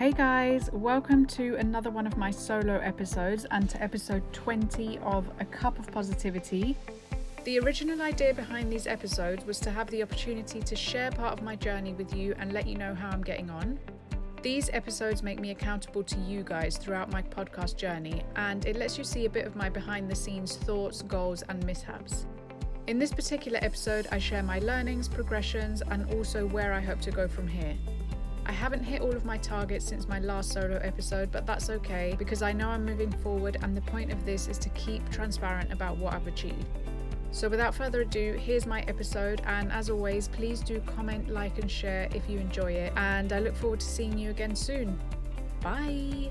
Hey guys, welcome to another one of my solo episodes and to episode 20 of A Cup of Positivity. The original idea behind these episodes was to have the opportunity to share part of my journey with you and let you know how I'm getting on. These episodes make me accountable to you guys throughout my podcast journey, and it lets you see a bit of my behind the scenes thoughts, goals and mishaps. In this particular episode, I share my learnings, progressions and also where I hope to go from here. I haven't hit all of my targets since my last solo episode, but that's okay because I know I'm moving forward and the point of this is to keep transparent about what I've achieved. So without further ado, here's my episode, and as always, please do comment, like and share if you enjoy it, and I look forward to seeing you again soon. Bye!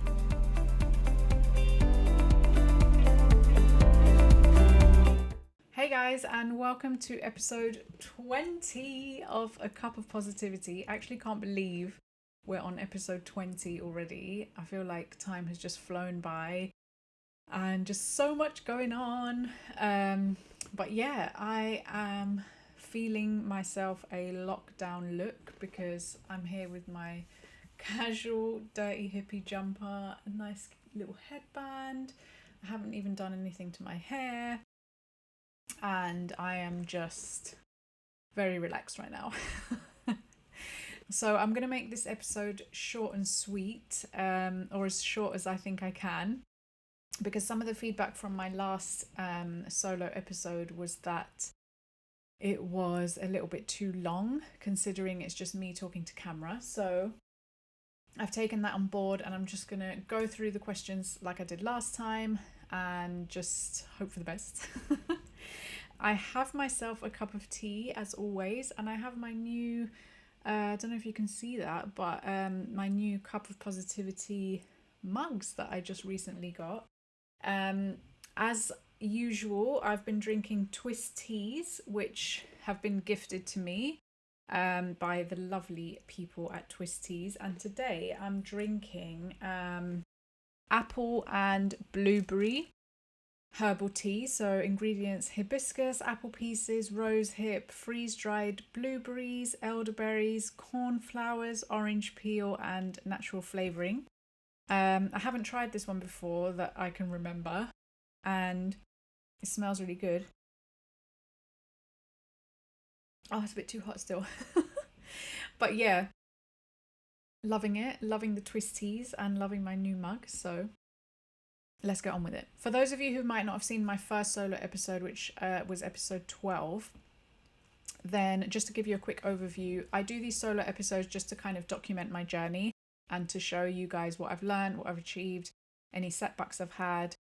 Hey guys, and welcome to episode 20 of A Cup of Positivity. I actually can't believe we're on episode 20 already. I feel like time has just flown by and just so much going on. But yeah, I am feeling myself a lockdown look because I'm here with my casual dirty hippie jumper, a nice little headband. I haven't even done anything to my hair. And I am just very relaxed right now. So I'm going to make this episode short and sweet, or as short as I think I can, because some of the feedback from my last solo episode was that it was a little bit too long, considering it's just me talking to camera. So I've taken that on board and I'm just going to go through the questions like I did last time and just hope for the best. I have myself a cup of tea as always, and I have my new, I don't know if you can see that, but my new Cup of Positivity mugs that I just recently got. As usual, I've been drinking Twist teas, which have been gifted to me by the lovely people at Twist Teas, and today I'm drinking apple and blueberry herbal tea. So ingredients: hibiscus, apple pieces, rose hip, freeze-dried blueberries, elderberries, corn flowers, orange peel and natural flavouring. I haven't tried this one before that I can remember, and it smells really good. Oh, it's a bit too hot still. But yeah, loving it, loving the Twist teas and loving my new mug. So let's get on with it. For those of you who might not have seen my first solo episode, which was episode 12, then just to give you a quick overview, I do these solo episodes just to kind of document my journey and to show you guys what I've learned, what I've achieved, any setbacks I've had,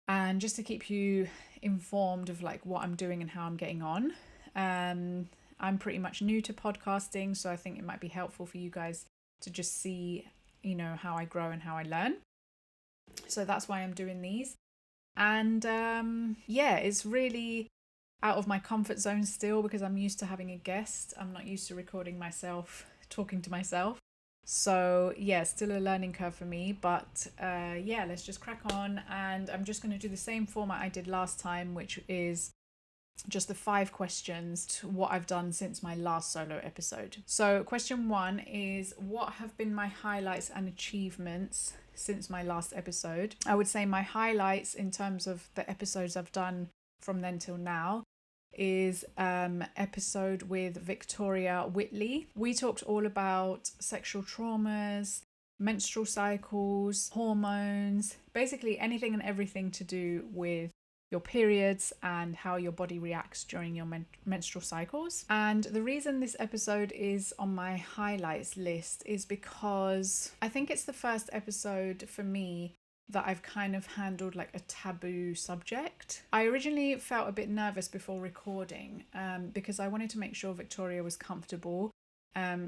and just to keep you informed of like what I'm doing and how I'm getting on. I'm pretty much new to podcasting, so I think it might be helpful for you guys to just see, you know, how I grow and how I learn. So that's why I'm doing these. And yeah, it's really out of my comfort zone still because I'm used to having a guest. I'm not used to recording myself, talking to myself. So yeah, still a learning curve for me. But yeah, let's just crack on. And I'm just going to do the same format I did last time, which is just the 5 questions to what I've done since my last solo episode. So question 1 is, what have been my highlights and achievements since my last episode? I would say my highlights in terms of the episodes I've done from then till now is episode with Victoria Whitley. We talked all about sexual traumas, menstrual cycles, hormones, basically anything and everything to do with your periods and how your body reacts during your menstrual cycles. And the reason this episode is on my highlights list is because I think it's the first episode for me that I've kind of handled like a taboo subject. I originally felt a bit nervous before recording because I wanted to make sure Victoria was comfortable.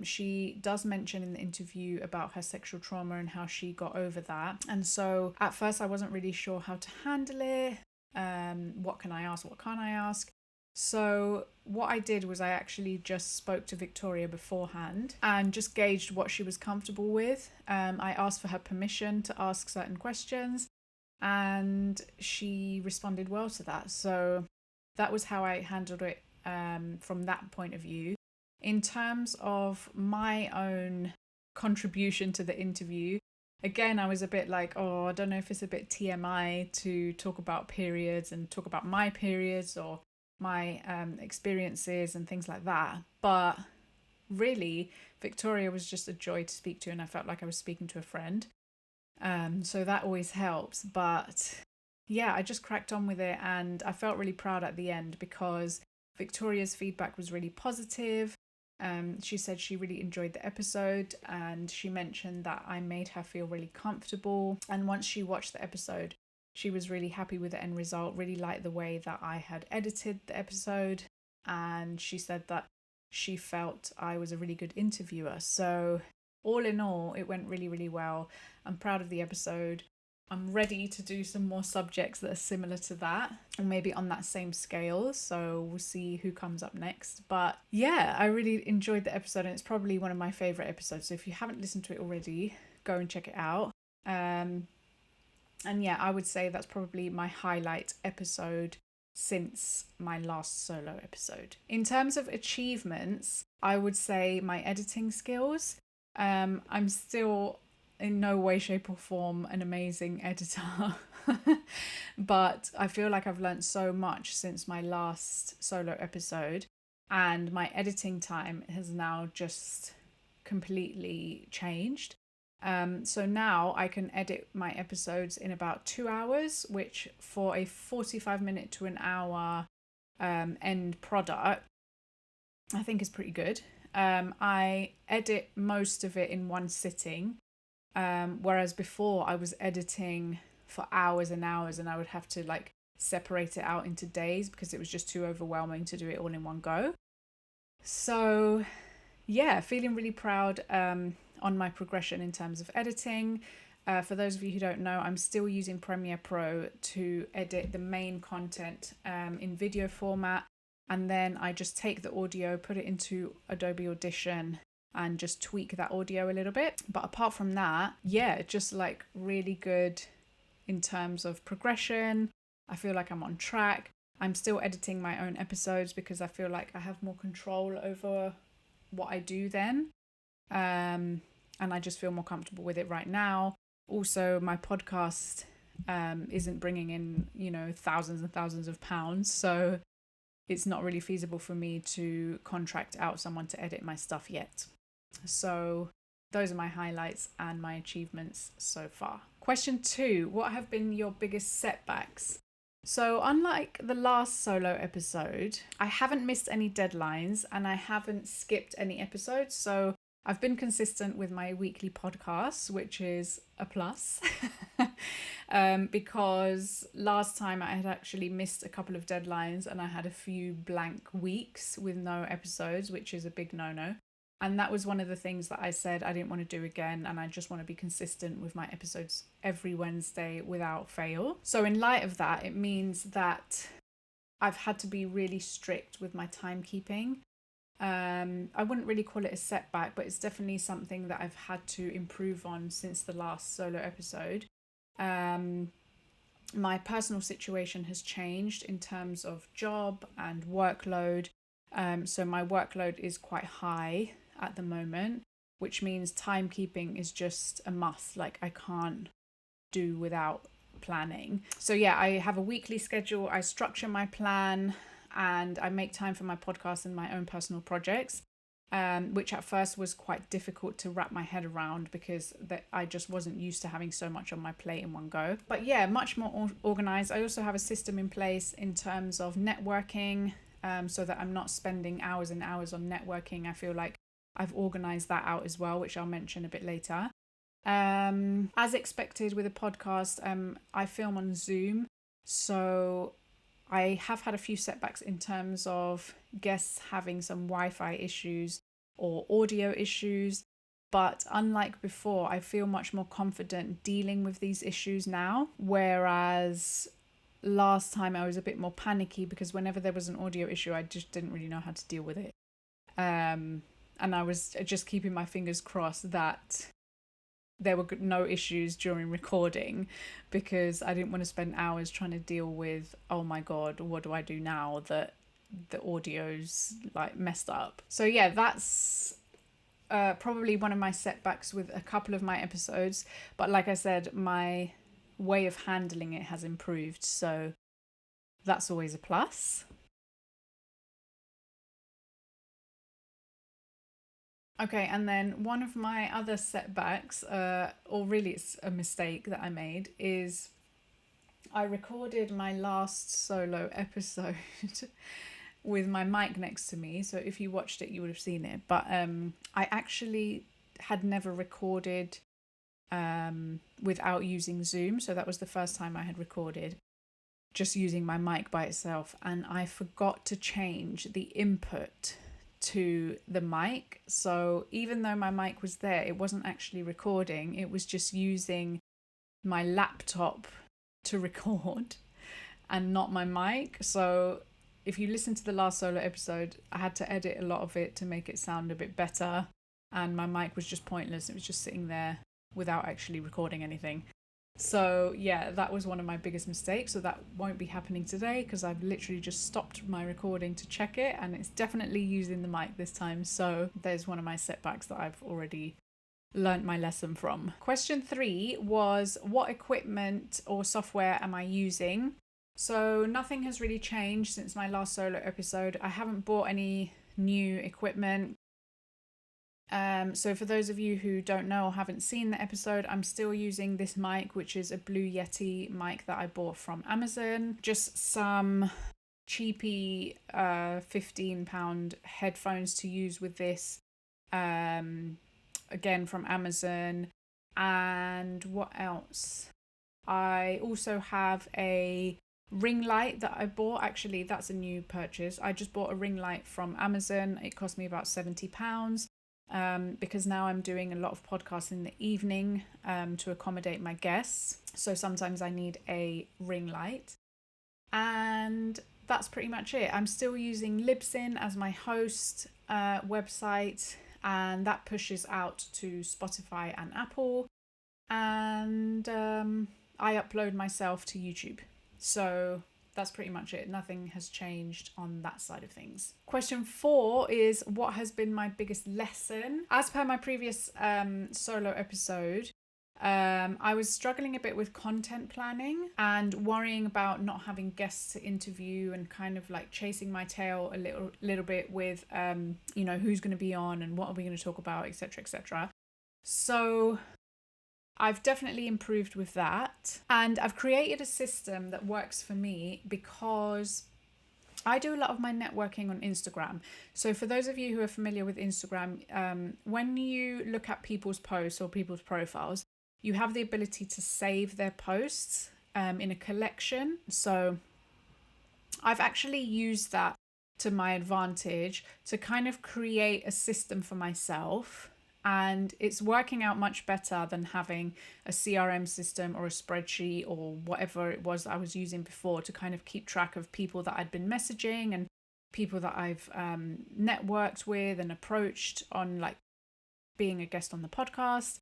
She does mention in the interview about her sexual trauma and how she got over that. And so at first I wasn't really sure how to handle it. What can I ask? What can't I ask? So what I did was I actually just spoke to Victoria beforehand and just gauged what she was comfortable with. I asked for her permission to ask certain questions and she responded well to that. So that was how I handled it from that point of view. In terms of my own contribution to the interview. Again, I was a bit like, oh, I don't know if it's a bit TMI to talk about periods and talk about my periods or my experiences and things like that. But really, Victoria was just a joy to speak to, and I felt like I was speaking to a friend. So that always helps. But yeah, I just cracked on with it, and I felt really proud at the end because Victoria's feedback was really positive. She said she really enjoyed the episode, and she mentioned that I made her feel really comfortable. And once she watched the episode, she was really happy with the end result, really liked the way that I had edited the episode. And she said that she felt I was a really good interviewer. So all in all, it went really, really well. I'm proud of the episode. I'm ready to do some more subjects that are similar to that, or maybe on that same scale. So we'll see who comes up next. But yeah, I really enjoyed the episode, and it's probably one of my favorite episodes. So if you haven't listened to it already, go and check it out. And yeah, I would say that's probably my highlight episode since my last solo episode. In terms of achievements, I would say my editing skills. I'm still in no way, shape or form an amazing editor, but I feel like I've learned so much since my last solo episode, and my editing time has now just completely changed. So now I can edit my episodes in about 2 hours, which for a 45-minute to an hour end product, I think is pretty good. I edit most of it in one sitting, whereas before I was editing for hours and hours, and I would have to like separate it out into days because it was just too overwhelming to do it all in one go. So yeah, feeling really proud on my progression in terms of editing. For those of you who don't know, I'm still using Premiere Pro to edit the main content in video format, and then I just take the audio, put it into Adobe Audition, and just tweak that audio a little bit. But apart from that, yeah, just like really good in terms of progression. I feel like I'm on track. I'm still editing my own episodes because I feel like I have more control over what I do then. And I just feel more comfortable with it right now. Also, my podcast isn't bringing in, thousands and thousands of pounds. So it's not really feasible for me to contract out someone to edit my stuff yet. So those are my highlights and my achievements so far. Question 2, what have been your biggest setbacks? So unlike the last solo episode, I haven't missed any deadlines and I haven't skipped any episodes. So I've been consistent with my weekly podcasts, which is a plus. Because last time I had actually missed a couple of deadlines and I had a few blank weeks with no episodes, which is a big no-no. And that was one of the things that I said I didn't want to do again, and I just want to be consistent with my episodes every Wednesday without fail. So in light of that, it means that I've had to be really strict with my timekeeping. I wouldn't really call it a setback, but it's definitely something that I've had to improve on since the last solo episode. My personal situation has changed in terms of job and workload. So my workload is quite high at the moment, which means timekeeping is just a must. Like I can't do without planning. So yeah, I have a weekly schedule. I structure my plan and I make time for my podcast and my own personal projects, which at first was quite difficult to wrap my head around because I just wasn't used to having so much on my plate in one go. But yeah, much more organized. I also have a system in place in terms of networking, so that I'm not spending hours and hours on networking. I feel like I've organized that out as well, which I'll mention a bit later. As expected with a podcast, I film on Zoom, so I have had a few setbacks in terms of guests having some Wi-Fi issues or audio issues, but unlike before, I feel much more confident dealing with these issues now, whereas last time I was a bit more panicky because whenever there was an audio issue, I just didn't really know how to deal with it. And I was just keeping my fingers crossed that there were no issues during recording because I didn't want to spend hours trying to deal with, oh my God, what do I do now that the audio's like messed up? So yeah, that's probably one of my setbacks with a couple of my episodes. But like I said, my way of handling it has improved. So that's always a plus. Okay, and then one of my other setbacks, or really it's a mistake that I made, is I recorded my last solo episode with my mic next to me. So if you watched it, you would have seen it. But I actually had never recorded without using Zoom. So that was the first time I had recorded just using my mic by itself. And I forgot to change the input to the mic. So even though my mic was there, it wasn't actually recording. It was just using my laptop to record and not my mic. So if you listen to the last solo episode, I had to edit a lot of it to make it sound a bit better, and my mic was just pointless. It was just sitting there without actually recording anything. So yeah, that was one of my biggest mistakes. So that won't be happening today because I've literally just stopped my recording to check it, and it's definitely using the mic this time. So there's one of my setbacks that I've already learnt my lesson from. Question 3 was, what equipment or software am I using? So nothing has really changed since my last solo episode. I haven't bought any new equipment. So for those of you who don't know or haven't seen the episode, I'm still using this mic, which is a Blue Yeti mic that I bought from Amazon. Just some cheapy £15 headphones to use with this. Again from Amazon. And what else? I also have a ring light that I bought. Actually, that's a new purchase. I just bought a ring light from Amazon. It cost me about £70 because now I'm doing a lot of podcasts in the evening to accommodate my guests. So sometimes I need a ring light. And that's pretty much it. I'm still using Libsyn as my host website, and that pushes out to Spotify and Apple, and I upload myself to YouTube. So that's pretty much it. Nothing has changed on that side of things. Question 4 is, what has been my biggest lesson? As per my previous solo episode, I was struggling a bit with content planning and worrying about not having guests to interview, and kind of like chasing my tail a little bit with who's going to be on and what are we going to talk about, etc., etc. So I've definitely improved with that, and I've created a system that works for me because I do a lot of my networking on Instagram. So for those of you who are familiar with Instagram, when you look at people's posts or people's profiles, you have the ability to save their posts in a collection. So I've actually used that to my advantage to kind of create a system for myself. And it's working out much better than having a CRM system or a spreadsheet or whatever it was that I was using before to kind of keep track of people that I'd been messaging and people that I've networked with and approached on like being a guest on the podcast.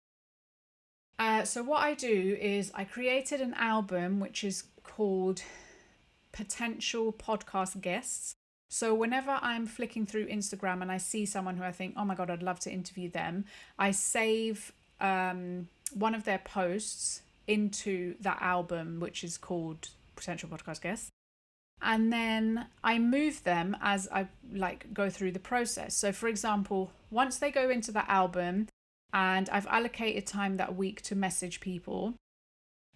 So what I do is I created an album which is called Potential Podcast Guests. So whenever I'm flicking through Instagram and I see someone who I think, oh my God, I'd love to interview them, I save one of their posts into that album, which is called Potential Podcast Guests. And then I move them as I like go through the process. So for example, once they go into the album and I've allocated time that week to message people,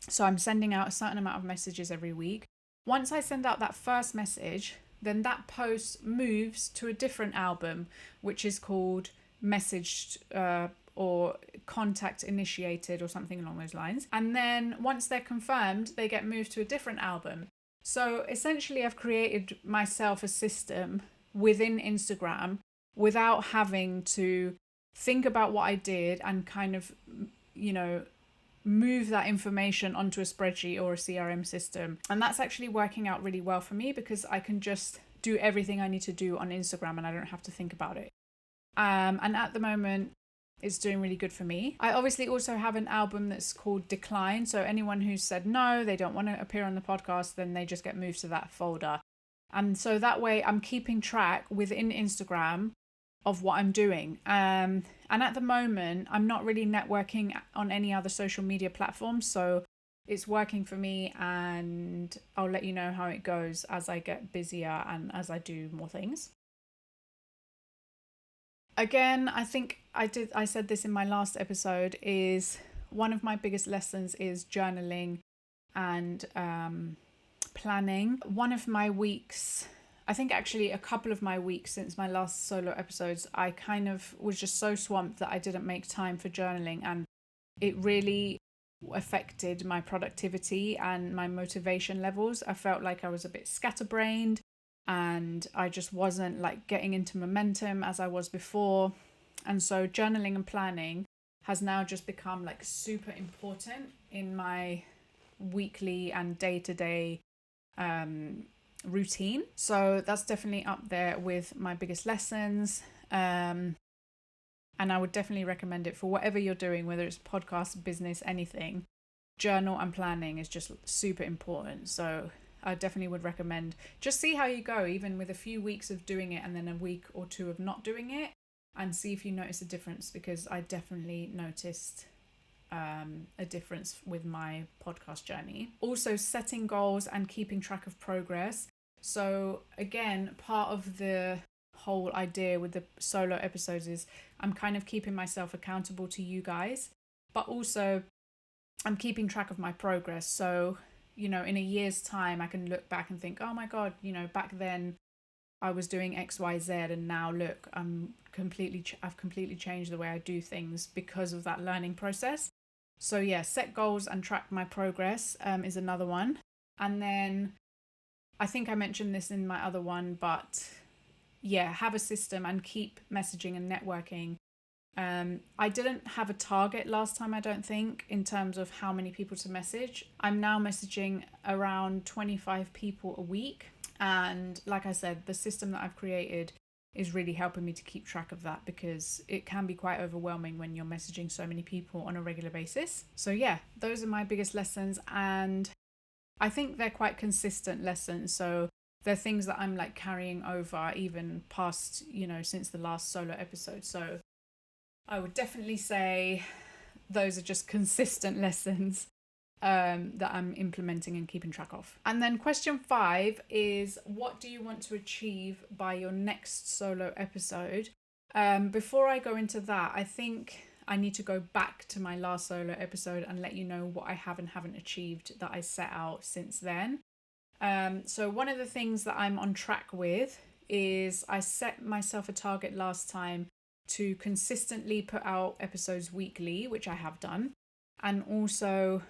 so I'm sending out a certain amount of messages every week. Once I send out that first message, then that post moves to a different album, which is called Messaged or Contact Initiated or something along those lines. And then once they're confirmed, they get moved to a different album. So essentially, I've created myself a system within Instagram without having to think about what I did and kind of, move that information onto a spreadsheet or a CRM system. And that's actually working out really well for me because I can just do everything I need to do on Instagram and I don't have to think about it. And at the moment, it's doing really good for me. I obviously also have an album that's called Decline. So anyone who's said no, they don't want to appear on the podcast, then they just get moved to that folder. And so that way I'm keeping track within Instagram of what I'm doing. And at the moment, I'm not really networking on any other social media platforms. So it's working for me, and I'll let you know how it goes as I get busier and as I do more things. Again, I think I said this in my last episode, is one of my biggest lessons is journaling and planning. One of my weeks, I think actually a couple of my weeks since my last solo episodes, I kind of was just so swamped that I didn't make time for journaling, and it really affected my productivity and my motivation levels. I felt like I was a bit scatterbrained, and I just wasn't like getting into momentum as I was before. And so journaling and planning has now just become like super important in my weekly and day-to-day routine. So that's definitely up there with my biggest lessons. And I would definitely recommend it for whatever you're doing, whether it's podcast, business, anything. Journal and planning is just super important. So I definitely would recommend, just see how you go, even with a few weeks of doing it and then a week or two of not doing it, and see if you notice a difference, because I definitely noticed a difference with my podcast journey. Also, setting goals and keeping track of progress. So again, part of the whole idea with the solo episodes is I'm kind of keeping myself accountable to you guys, but also I'm keeping track of my progress. So, you know, in a year's time, I can look back and think, oh my God, you know, back then I was doing X, Y, Z, and now look, I've completely changed the way I do things because of that learning process. So yeah, set goals and track my progress is another one. And then I think I mentioned this in my other one, but yeah, have a system and keep messaging and networking. I didn't have a target last time, I don't think, in terms of how many people to message. I'm now messaging around 25 people a week. And like I said, the system that I've created is really helping me to keep track of that, because it can be quite overwhelming when you're messaging so many people on a regular basis. So yeah, those are my biggest lessons, and I think they're quite consistent lessons. So they're things that I'm like carrying over even past, you know, since the last solo episode. So I would definitely say those are just consistent lessons that I'm implementing and keeping track of. And then question 5 is, what do you want to achieve by your next solo episode? Before I go into that, I think I need to go back to my last solo episode and let you know what I have and haven't achieved that I set out since then. So one of the things that I'm on track with is I set myself a target last time to consistently put out episodes weekly, which I have done, and also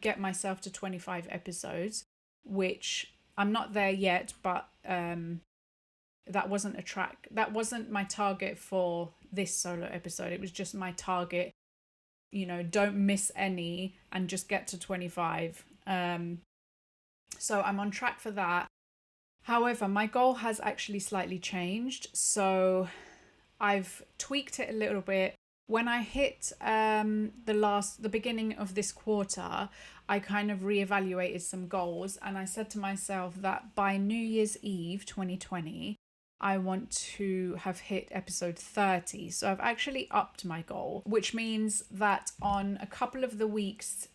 get myself to 25 episodes, which I'm not there yet, but that wasn't my target for this solo episode. It was just my target, you know, don't miss any and just get to 25. So I'm on track for that. However, my goal has actually slightly changed. So I've tweaked it a little bit. When I hit the beginning of this quarter, I kind of reevaluated some goals, and I said to myself that by New Year's Eve 2020, I want to have hit episode 30. So I've actually upped my goal, which means that on a couple of the weeks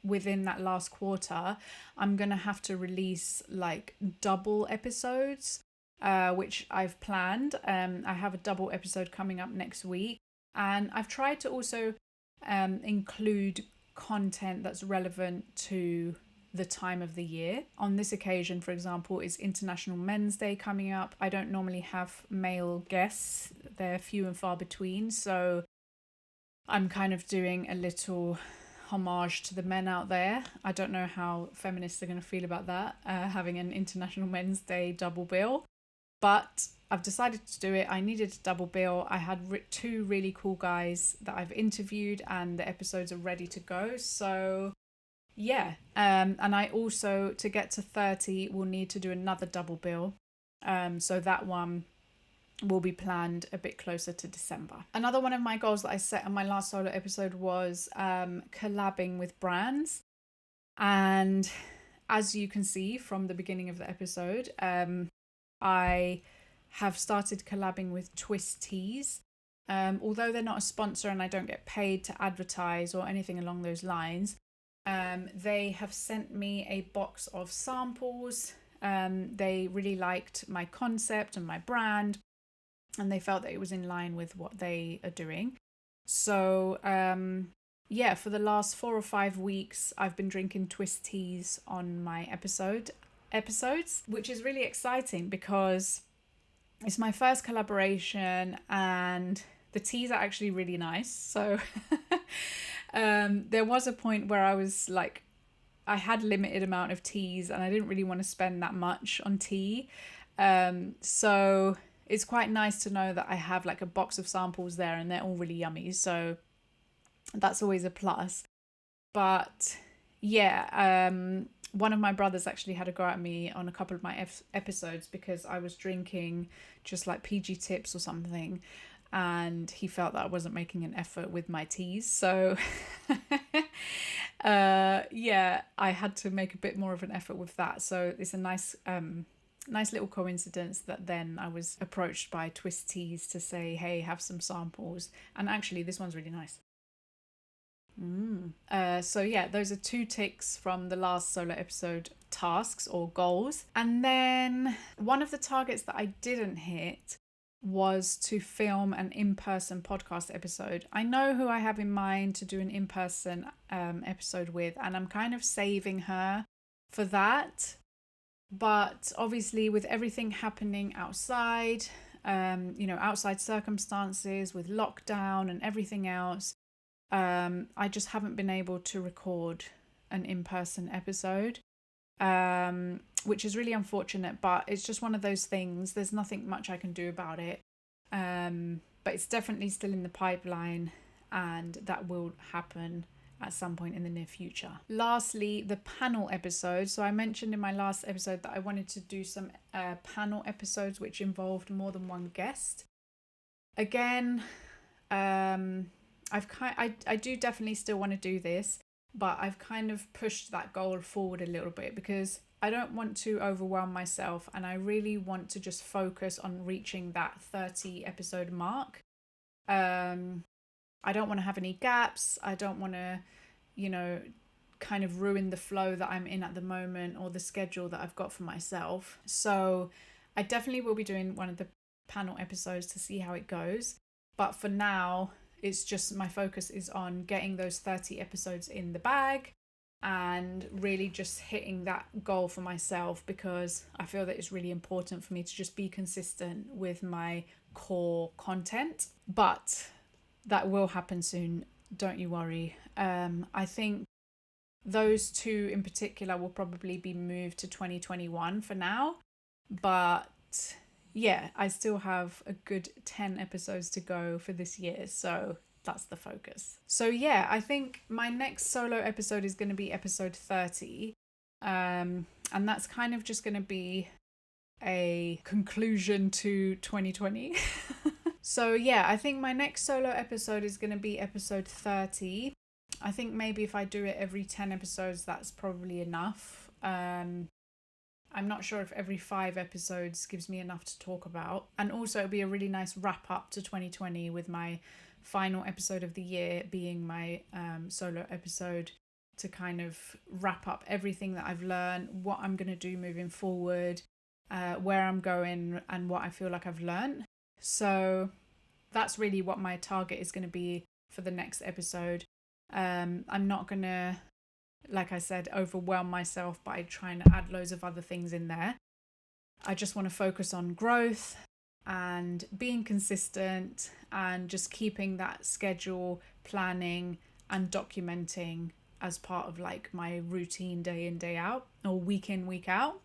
within that last quarter, I'm going to have to release like double episodes, which I've planned. I have a double episode coming up next week. And I've tried to also include content that's relevant to the time of the year. On this occasion, for example, is International Men's Day coming up. I don't normally have male guests. They're few and far between. So I'm kind of doing a little homage to the men out there. I don't know how feminists are going to feel about that, having an International Men's Day double bill. But I've decided to do it. I needed a double bill. I had 2 really cool guys that I've interviewed, and the episodes are ready to go. So yeah. And I also, to get to 30, will need to do another double bill. So that one will be planned a bit closer to December. Another one of my goals that I set on my last solo episode was collabing with brands. And as you can see from the beginning of the episode, I have started collabing with Twist Teas. Although they're not a sponsor and I don't get paid to advertise or anything along those lines, they have sent me a box of samples. They really liked my concept and my brand, and they felt that it was in line with what they are doing. So yeah, for the last 4 or 5 weeks, I've been drinking Twist Teas on my episodes, which is really exciting because it's my first collaboration and the teas are actually really nice. So there was a point where I was like, I had limited amount of teas and I didn't really want to spend that much on tea. So it's quite nice to know that I have like a box of samples there and they're all really yummy. So that's always a plus. But yeah, one of my brothers actually had a go at me on a couple of my episodes because I was drinking just like PG Tips or something, and he felt that I wasn't making an effort with my teas. So yeah, I had to make a bit more of an effort with that. So it's a nice little coincidence that then I was approached by Twist Teas to say, hey, have some samples. And actually this one's really nice. So yeah, those are 2 ticks from the last solo episode tasks or goals. And then one of the targets that I didn't hit was to film an in-person podcast episode. I know who I have in mind to do an in-person episode with, and I'm kind of saving her for that. But obviously with everything happening outside, outside circumstances with lockdown and everything else, I just haven't been able to record an in-person episode, which is really unfortunate, but it's just one of those things. There's nothing much I can do about it, but it's definitely still in the pipeline and that will happen at some point in the near future. Lastly, the panel episode. So I mentioned in my last episode that I wanted to do some panel episodes which involved more than one guest. Again, I do definitely still want to do this, but I've kind of pushed that goal forward a little bit because I don't want to overwhelm myself and I really want to just focus on reaching that 30 episode mark. I don't want to have any gaps. I don't want to, kind of ruin the flow that I'm in at the moment or the schedule that I've got for myself. So I definitely will be doing one of the panel episodes to see how it goes. But for now, it's just my focus is on getting those 30 episodes in the bag and really just hitting that goal for myself, because I feel that it's really important for me to just be consistent with my core content. But that will happen soon, don't you worry. I think those 2 in particular will probably be moved to 2021 for now, but yeah, I still have a good 10 episodes to go for this year, so that's the focus. So yeah, I think my next solo episode is going to be episode 30, and that's kind of just going to be a conclusion to 2020. So yeah, I think my next solo episode is going to be episode 30. I think maybe if I do it every 10 episodes, that's probably enough. I'm not sure if every 5 episodes gives me enough to talk about. And also it'll be a really nice wrap up to 2020 with my final episode of the year being my solo episode to kind of wrap up everything that I've learned, what I'm going to do moving forward, where I'm going and what I feel like I've learned. So that's really what my target is going to be for the next episode. I'm not going to, like I said, overwhelm myself by trying to add loads of other things in there. I just want to focus on growth and being consistent and just keeping that schedule, planning and documenting as part of like my routine day in, day out, or week in, week out,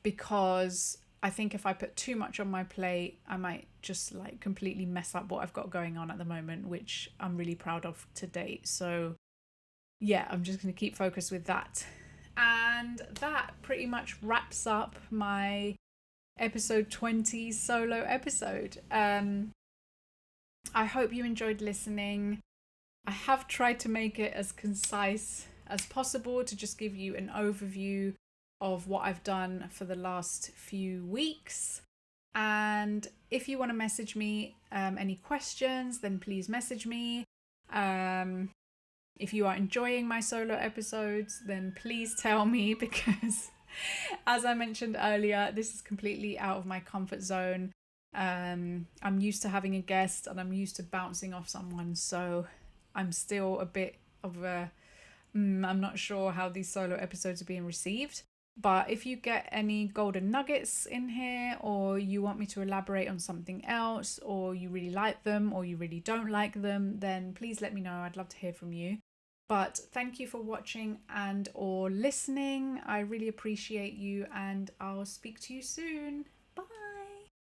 because I think if I put too much on my plate, I might just like completely mess up what I've got going on at the moment, which I'm really proud of to date. So yeah, I'm just going to keep focused with that. And that pretty much wraps up my episode 20 solo episode. I hope you enjoyed listening. I have tried to make it as concise as possible to just give you an overview of what I've done for the last few weeks. And if you want to message me any questions, then please message me. If you are enjoying my solo episodes, then please tell me, because as I mentioned earlier, this is completely out of my comfort zone. I'm used to having a guest and I'm used to bouncing off someone, so I'm still a bit of a I'm not sure how these solo episodes are being received. But if you get any golden nuggets in here, or you want me to elaborate on something else, or you really like them, or you really don't like them, then please let me know. I'd love to hear from you. But thank you for watching and or listening. I really appreciate you, and I'll speak to you soon.